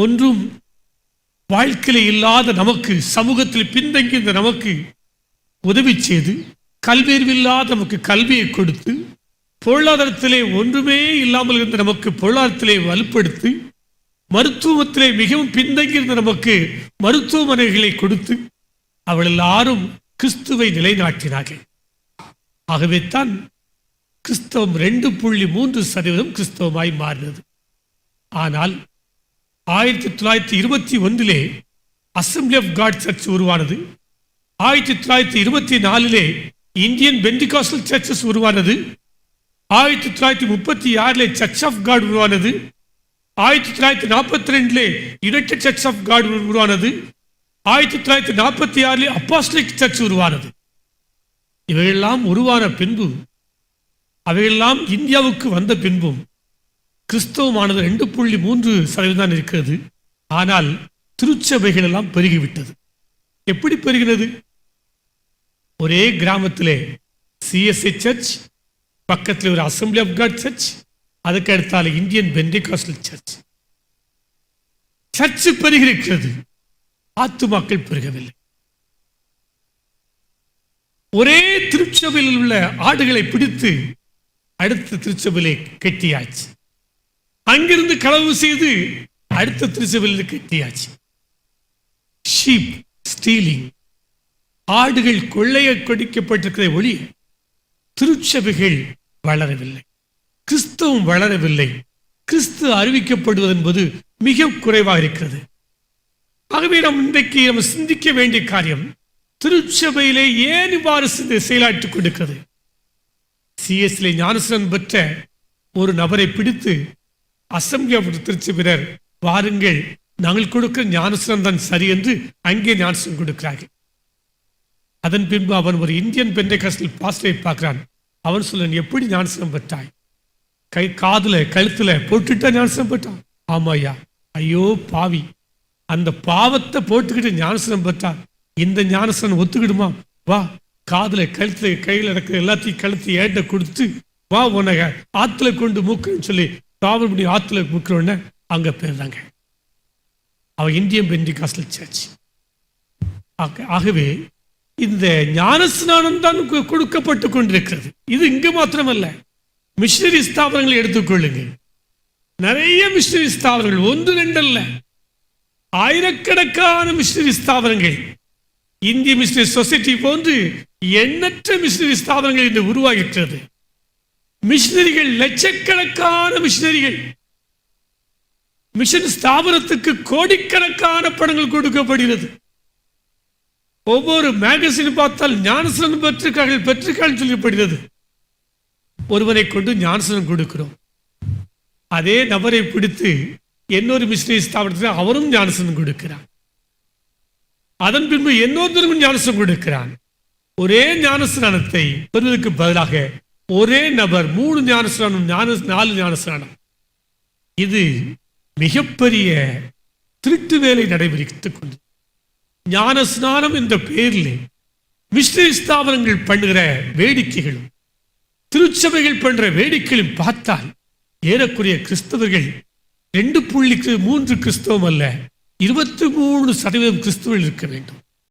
ஒன்றும் வாழ்க்கையில் இல்லாத நமக்கு, சமூகத்தில் பின்தங்கிய நமக்கு உதவி செய்து, கல்வியறிவில்லாத நமக்கு கல்வியை கொடுத்து, பொருளாதாரத்திலே ஒன்றுமே இல்லாமல் இருந்த நமக்கு பொருளாதாரத்திலே வலுப்படுத்தி, மருத்துவத்திலே மிகவும் பின்தங்கியிருந்த நமக்கு மருத்துவமனைகளை கொடுத்து, அவள் எல்லாரும் கிறிஸ்துவை நிலைநாட்டினார்கள். ஆகவே தான் கிறிஸ்தவம் 2.3% கிறிஸ்தவமாய் மாறினது. ஆனால் 1921 அசம்பிளி ஆஃப் காட் சர்ச் உருவானது. 1924 இந்தியன் பெண்டிகாஸ்டல் சர்ச்சஸ் உருவானது. 1936 சர்ச் ஆஃப் காட் உருவானது. 1942 யுனைடெட் சர்ச் ஆஃப் காட் உருவானது. 1946 அப்போஸ்தலிக் சர்ச் உருவானது. இவையெல்லாம் உருவான பின்பு, அவையெல்லாம் இந்தியாவுக்கு வந்த பின்பும் கிறிஸ்தவமானது 2.3% தான் இருக்கிறது. ஆனால் திருச்சபைகள் எல்லாம் பெருகிவிட்டது. எப்படி பெருகிறது? ஒரே கிராமத்திலே சிஎஸ்ஐ சர்ச், பக்கத்தில் ஒரு அசம்பிளி ஆஃப் காட் சர்ச், அதுக்கு அடுத்தால இந்தியன் பெண்டிகாஸ்டல் சர்ச். சர்ச் பெருகிருக்கிறது, ஆத்துமாக்கள் பெருகவில்லை. ஒரே திருச்சபையில் உள்ள ஆடுகளை பிடித்து அடுத்த திருச்சபையிலே கட்டியாச்சு. அங்கிருந்து களவு செய்து அடுத்த திருச்சபையில் கட்டியாச்சு. ஷீப் ஸ்டீலிங், ஆடுகள் கொள்ளைய கொடுக்கப்பட்டிருக்கிற ஒளி திருச்சபைகள் வளரவில்லை, கிறிஸ்தவம் வளரவில்லை. கிறிஸ்து அறிவிக்கப்படுவது என்பது மிக குறைவாக இருக்கிறது. ஆகவே இன்றைக்கு நம்ம சிந்திக்க வேண்டிய காரியம், திருச்சபையிலே ஏன் இவ்வாறு செயலாற்றிக் கொடுக்கிறது? சிஎஸ்ல ஞானஸ்நானம் பெற்ற ஒரு நபரை பிடித்து அசம்பிளி ஆஃப் திருச்சபையினர், வாருங்கள், நாங்கள் கொடுக்கிற ஞானஸ்நானம் தான் சரி என்று அங்கே ஞானஸ்நானம் கொடுக்கிறார்கள். அதன் பின்பு அவன் ஒரு இந்தியன் பெண்டெகாஸ்டல் பாஸ்டரை பார்க்கிறான். அவன் சொல்ல, எப்படி ஞானஸ்நானம் பெற்றாய்? காதுல கழுத்துல போட்டுட்டா ஞானஸ்நானம் பெற்றான். ஆமாயா. ஐயோ பாவி, அந்த பாவத்தை போட்டுக்கிட்டு ஞானஸ்நானம் பெற்றா இந்த ஞானஸ்நானம் ஒத்துக்கிடுமா? வா, காதுல கழுத்துல கையில் இருக்கிற எல்லாத்தையும் கழுத்து ஏண்ட கொடுத்து வா, உனக ஆத்துல கொண்டு மூக்குன்னு சொல்லி தாவல் பண்ணி ஆத்துல மூக்குறோன்னு அங்க போயிருந்தாங்க. அவ இந்தியன் பெண்டிகாஸ்டல் சர்ச். ஆகவே இந்த ஞானஸ்நானம் தான் கொடுக்கப்பட்டு கொண்டிருக்கிறது. இது இங்கு மாத்திரமல்ல, மிஷனரி ஸ்தாபனங்களை எடுத்துக்கொள்ளுங்க. நிறைய மிஷனரி ஸ்தாபனங்கள், 1-2 அல்ல, ஆயிரக்கணக்கான மிஷனரி ஸ்தாபனங்கள், இந்திய மிஷனரி சொசைட்டி போன்று எண்ணற்ற மிஷனரி ஸ்தாபனங்கள் இன்று உருவாகின்றது. மிஷனரிகள், லட்சக்கணக்கான மிஷனரிகள், மிஷன் ஸ்தாபனத்துக்கு கோடிக்கணக்கான பணங்கள் கொடுக்கப்படுகிறது. ஒவ்வொரு மேகசின் பார்த்தால் ஞானஸ்நானம் பெற்றிருக்கார்கள் சொல்லப்படுகிறது. ஒருவரை கொண்டு ஞானஸ்நானம் கொடுக்கிறோம். அதே நபரை பிடித்து இன்னொரு மிஷனரி ஸ்தாபனத்தில் அவரும் ஞானஸ்நானம் கொடுக்கிறான். அதன் பின்பு இன்னொருத்தருக்கும் ஞானஸ்நானம் கொடுக்கிறான். ஒரே ஞானஸ்நானத்தை பெறுவதற்கு பதிலாக ஒரே நபர் 3 ஞானஸ்நானம், 4 ஞானஸ்நானம். இது மிகப்பெரிய திருட்டு வேலை நடைபெற்றுக் கொண்டு, ஞானஸ்நானம் என்ற பெயரில் மிஷனரி ஸ்தாபனங்கள் பண்ணுகிற வேடிக்கைகளும் திருச்சபைகள் பண்ற வேடிக்கைகளும் பார்த்தால் ஏறக்குறைய கிறிஸ்தவர்கள் 2.3 கிறிஸ்தவம் அல்ல, 23% கிறிஸ்தவர்கள் இருக்க வேண்டும்.